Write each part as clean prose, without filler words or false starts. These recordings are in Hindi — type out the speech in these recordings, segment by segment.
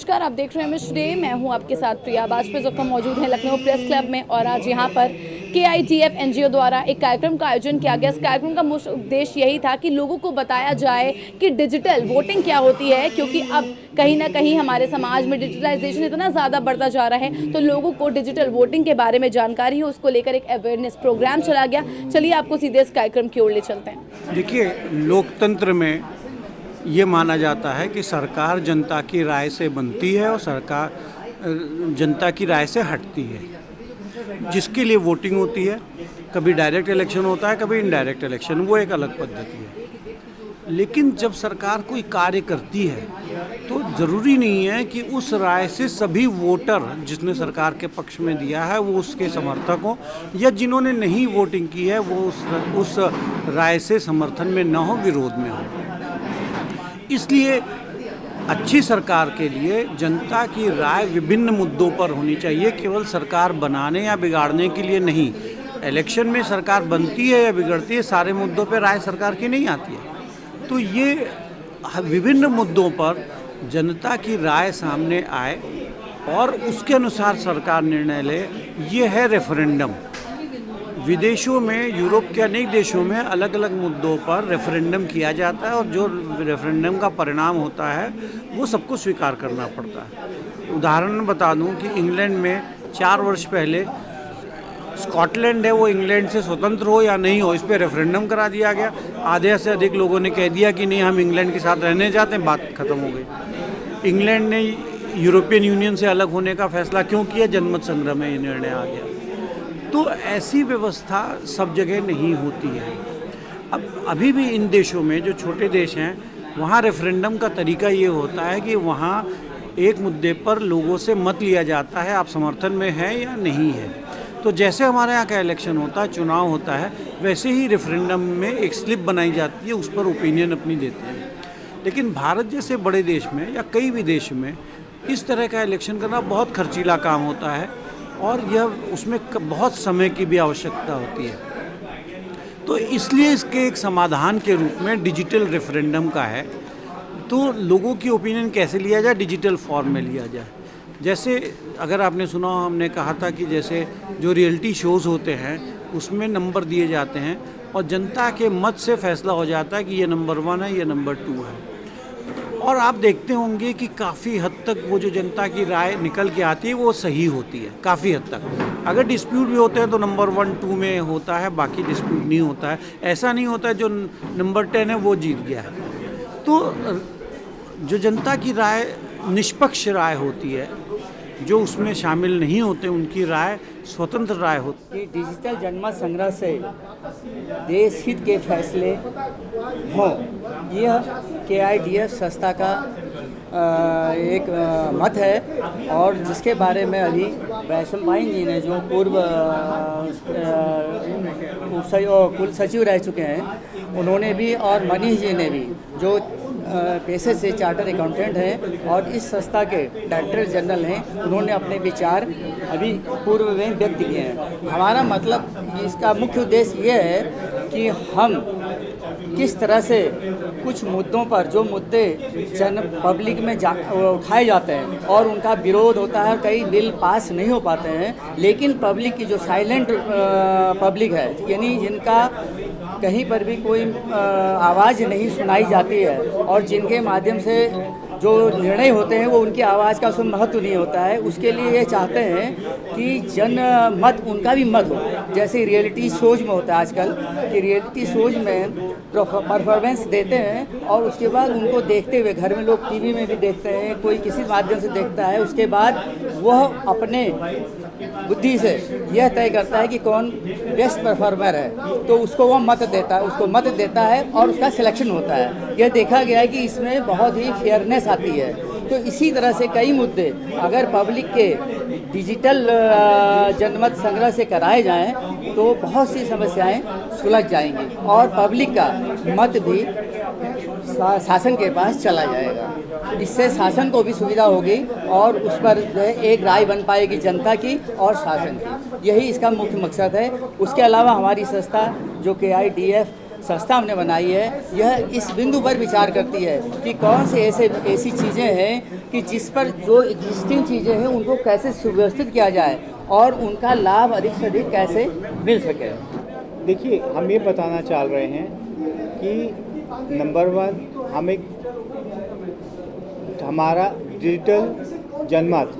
नमस्कार, आप देख रहे हैं मिस्टर डे। मैं हूं आपके साथ प्रिया। आज पे वक्त मौजूद हैं लखनऊ प्रेस क्लब में और आज यहां पर KIDF NGO द्वारा एक कार्यक्रम का आयोजन किया गया। इस कार्यक्रम का मुख्य उद्देश्य यही था कि लोगों को बताया जाए कि डिजिटल वोटिंग क्या होती है, क्योंकि अब कहीं ना कहीं हमारे समाज में डिजिटलाइजेशन इतना ज़्यादा बढ़ता जा रहा है, तो लोगों को डिजिटल वोटिंग के बारे में जानकारी हो, उसको लेकर एक अवेयरनेस प्रोग्राम चला गया। चलिए आपको सीधे इस कार्यक्रम की ओर ले चलते हैं। देखिए, लोकतंत्र में ये माना जाता है कि सरकार जनता की राय से बनती है और सरकार जनता की राय से हटती है, जिसके लिए वोटिंग होती है। कभी डायरेक्ट इलेक्शन होता है, कभी इनडायरेक्ट इलेक्शन, वो एक अलग पद्धति है। लेकिन जब सरकार कोई कार्य करती है तो ज़रूरी नहीं है कि उस राय से सभी वोटर जिसने सरकार के पक्ष में दिया है वो उसके समर्थक हों, या जिन्होंने नहीं वोटिंग की है वो उस राय से समर्थन में न हो, विरोध में हो। इसलिए अच्छी सरकार के लिए जनता की राय विभिन्न मुद्दों पर होनी चाहिए, केवल सरकार बनाने या बिगाड़ने के लिए नहीं। इलेक्शन में सरकार बनती है या बिगड़ती है, सारे मुद्दों पर राय सरकार की नहीं आती है। तो ये विभिन्न मुद्दों पर जनता की राय सामने आए और उसके अनुसार सरकार निर्णय ले, ये है रेफरेंडम। विदेशों में, यूरोप के अनेक देशों में अलग अलग मुद्दों पर रेफरेंडम किया जाता है और जो रेफरेंडम का परिणाम होता है वो सबको स्वीकार करना पड़ता है। उदाहरण बता दूं कि इंग्लैंड में 4 वर्ष पहले स्कॉटलैंड है वो इंग्लैंड से स्वतंत्र हो या नहीं हो, इस पर रेफरेंडम करा दिया गया। आधे से अधिक लोगों ने कह दिया कि नहीं, हम इंग्लैंड के साथ रहने चाहते हैं, बात खत्म हो गई। इंग्लैंड ने यूरोपियन यूनियन से अलग होने का फैसला क्यों किया? जनमत संग्रह में ये निर्णय आ गया। तो ऐसी व्यवस्था सब जगह नहीं होती है। अब अभी भी इन देशों में, जो छोटे देश हैं, वहाँ रेफरेंडम का तरीका ये होता है कि वहाँ एक मुद्दे पर लोगों से मत लिया जाता है, आप समर्थन में हैं या नहीं है। तो जैसे हमारे यहाँ का इलेक्शन होता है, चुनाव होता है, वैसे ही रेफरेंडम में एक स्लिप बनाई जाती है, उस पर ओपिनियन अपनी देते हैं। लेकिन भारत जैसे बड़े देश में या कई भी देश में इस तरह का इलेक्शन करना बहुत खर्चीला काम होता है और यह उसमें बहुत समय की भी आवश्यकता होती है। तो इसलिए इसके एक समाधान के रूप में डिजिटल रेफरेंडम का है। तो लोगों की ओपिनियन कैसे लिया जाए? डिजिटल फॉर्म में लिया जाए। जैसे अगर आपने सुना, हमने कहा था कि जैसे जो रियलिटी शोज़ होते हैं उसमें नंबर दिए जाते हैं और जनता के मत से फैसला हो जाता है कि ये नंबर 1 है, ये नंबर 2 है। और आप देखते होंगे कि काफ़ी हद तक वो जो जनता की राय निकल के आती है वो सही होती है, काफ़ी हद तक। अगर डिस्प्यूट भी होते हैं तो नंबर 1, 2 में होता है, बाकी डिस्प्यूट नहीं होता है। ऐसा नहीं होता है जो नंबर 10 है वो जीत गया है। तो जो जनता की राय निष्पक्ष राय होती है, जो उसमें शामिल नहीं होते उनकी राय स्वतंत्र राय होती है। डिजिटल जनमत संग्रह से देश हित के फैसले हों, यह KIDF संस्था का एक मत है और जिसके बारे में अभी वैशम पाइन जी ने, जो पूर्व कुल सचिव रह चुके हैं, उन्होंने भी, और मनीष जी ने भी, जो पेशे से चार्टर अकाउंटेंट हैं और इस संस्था के डायरेक्टर जनरल हैं, उन्होंने अपने विचार अभी पूर्व में व्यक्त किए हैं। हमारा मतलब, इसका मुख्य उद्देश्य ये है कि हम किस तरह से कुछ मुद्दों पर, जो मुद्दे पब्लिक में उठाए जाते हैं और उनका विरोध होता है, कई बिल पास नहीं हो पाते हैं, लेकिन पब्लिक की जो साइलेंट पब्लिक है, यानी जिनका कहीं पर भी कोई आवाज़ नहीं सुनाई जाती है और जिनके माध्यम से जो निर्णय होते हैं वो उनकी आवाज़ का उसमें महत्व नहीं होता है, उसके लिए ये चाहते हैं कि जनमत उनका भी मत हो। जैसे रियलिटी शोज में होता है आजकल कि रियलिटी शोज में परफॉर्मेंस देते हैं और उसके बाद उनको देखते हुए, घर में लोग टीवी में भी देखते हैं, कोई किसी माध्यम से देखता है, उसके बाद वह अपने बुद्धि से यह तय करता है कि कौन बेस्ट परफॉर्मर है, तो उसको वह मत देता है और उसका सिलेक्शन होता है। यह देखा गया है कि इसमें बहुत ही फेयरनेस आती है। तो इसी तरह से कई मुद्दे अगर पब्लिक के डिजिटल जनमत संग्रह से कराए जाएं तो बहुत सी समस्याएं सुलझ जाएंगी और पब्लिक का मत भी शासन के पास चला जाएगा। इससे शासन को भी सुविधा होगी और उस पर जो है एक राय बन पाएगी जनता की और शासन की। यही इसका मुख्य मकसद है। उसके अलावा हमारी संस्था जो KIDF संस्था हमने बनाई है, यह इस बिंदु पर विचार करती है कि कौन से ऐसी चीज़ें हैं कि जिस पर जो एग्जिस्टिंग चीज़ें हैं उनको कैसे सुव्यवस्थित किया जाए और उनका लाभ अधिक से अधिक कैसे मिल सके। देखिए, हम ये बताना चाह रहे हैं कि नंबर 1 हम एक हमारा डिजिटल जनमत,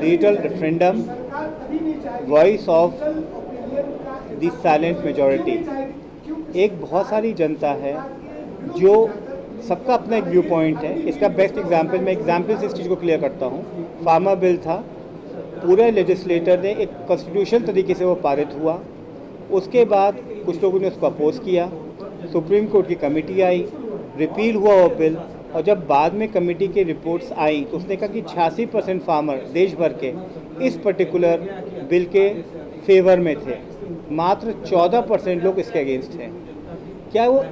digital referendum, voice of the silent majority, एक बहुत सारी जनता है जो सबका अपना एक व्यू पॉइंट है। इसका बेस्ट एग्जांपल, मैं एग्जांपल से इस चीज़ को क्लियर करता हूँ। फार्मर बिल था, पूरे लेजिस्लेटर ने एक कॉन्स्टिट्यूशन तरीके से वो पारित हुआ, उसके बाद कुछ लोगों ने उसको अपोज किया, सुप्रीम कोर्ट की कमेटी आई, रिपील हुआ वो बिल, और जब बाद में कमेटी की रिपोर्ट्स आई तो उसने कहा कि 86% फार्मर देश भर के इस पर्टिकुलर बिल के फेवर में थे, मात्र 14% लोग इसके अगेंस्ट हैं। क्या वो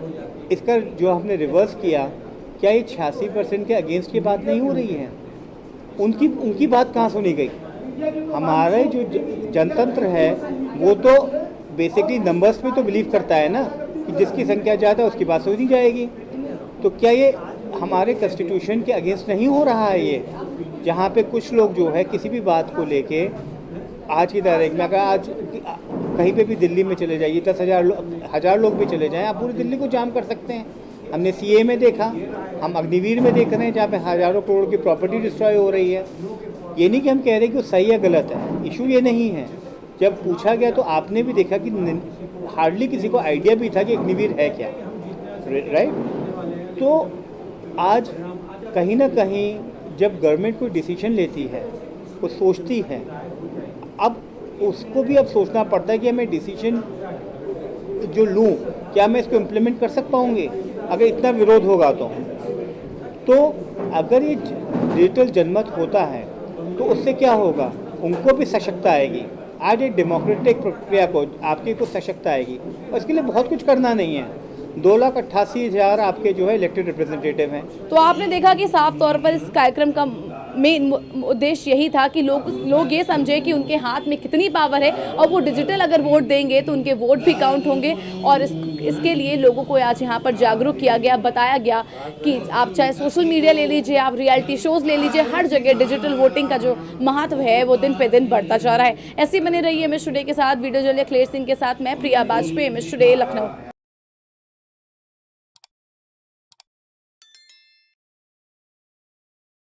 इसका जो हमने रिवर्स किया, क्या ये 86% के अगेंस्ट की बात नहीं हो रही है? उनकी बात कहाँ सुनी गई? हमारा जो जनतंत्र है वो तो बेसिकली नंबर्स में तो बिलीव करता है ना, कि जिसकी संख्या ज़्यादा उसकी बात सुनी जाएगी। तो क्या ये हमारे कॉन्स्टिट्यूशन के अगेंस्ट नहीं हो रहा है ये, जहाँ पे कुछ लोग जो है किसी भी बात को लेके आज की तारीख में, अगर आज कहीं पे भी दिल्ली में चले जाइए, 10,000 लोग भी चले जाएं, आप पूरी दिल्ली को जाम कर सकते हैं। हमने सीए में देखा, हम अग्निवीर में देख रहे हैं जहाँ पे हज़ारों करोड़ की प्रॉपर्टी डिस्ट्रॉय हो रही है। ये नहीं कि हम कह रहे हैं कि वो सही या गलत है, इशू ये नहीं है। जब पूछा गया तो आपने भी देखा कि हार्डली किसी को आइडिया भी था कि अग्निवीर है क्या, राइट? तो आज कहीं ना कहीं जब गवर्नमेंट कोई डिसीजन लेती है, वो सोचती है, अब उसको भी अब सोचना पड़ता है कि मैं डिसीजन जो लूँ, क्या मैं इसको इम्प्लीमेंट कर सक पाऊँगी अगर इतना विरोध होगा तो अगर ये डिजिटल जनमत होता है तो उससे क्या होगा, उनको भी सशक्ता आएगी। आज एक डेमोक्रेटिक प्रक्रिया को आपकी को सशक्ता आएगी, और इसके लिए बहुत कुछ करना नहीं है। 2,88,000 आपके जो है इलेक्टेड रिप्रेजेंटेटिव हैं। तो आपने देखा कि साफ तौर पर इस कार्यक्रम का मेन उद्देश्य यही था कि लोग ये समझे कि उनके हाथ में कितनी पावर है, और वो डिजिटल अगर वोट देंगे तो उनके वोट भी काउंट होंगे। और इसके लिए लोगों को आज यहाँ पर जागरूक किया गया, बताया गया कि आप चाहे सोशल मीडिया ले लीजिए, आप रियलिटी शोज़ ले लीजिए, हर जगह डिजिटल वोटिंग का जो महत्व है वो दिन पे दिन बढ़ता जा रहा है। ऐसे बने रहिए एमएस टुडे के साथ। वीडियो जर्नलिस्ट अखिलेश सिंह के साथ मैं प्रिया बाजपेयी, एमएस टुडे लखनऊ।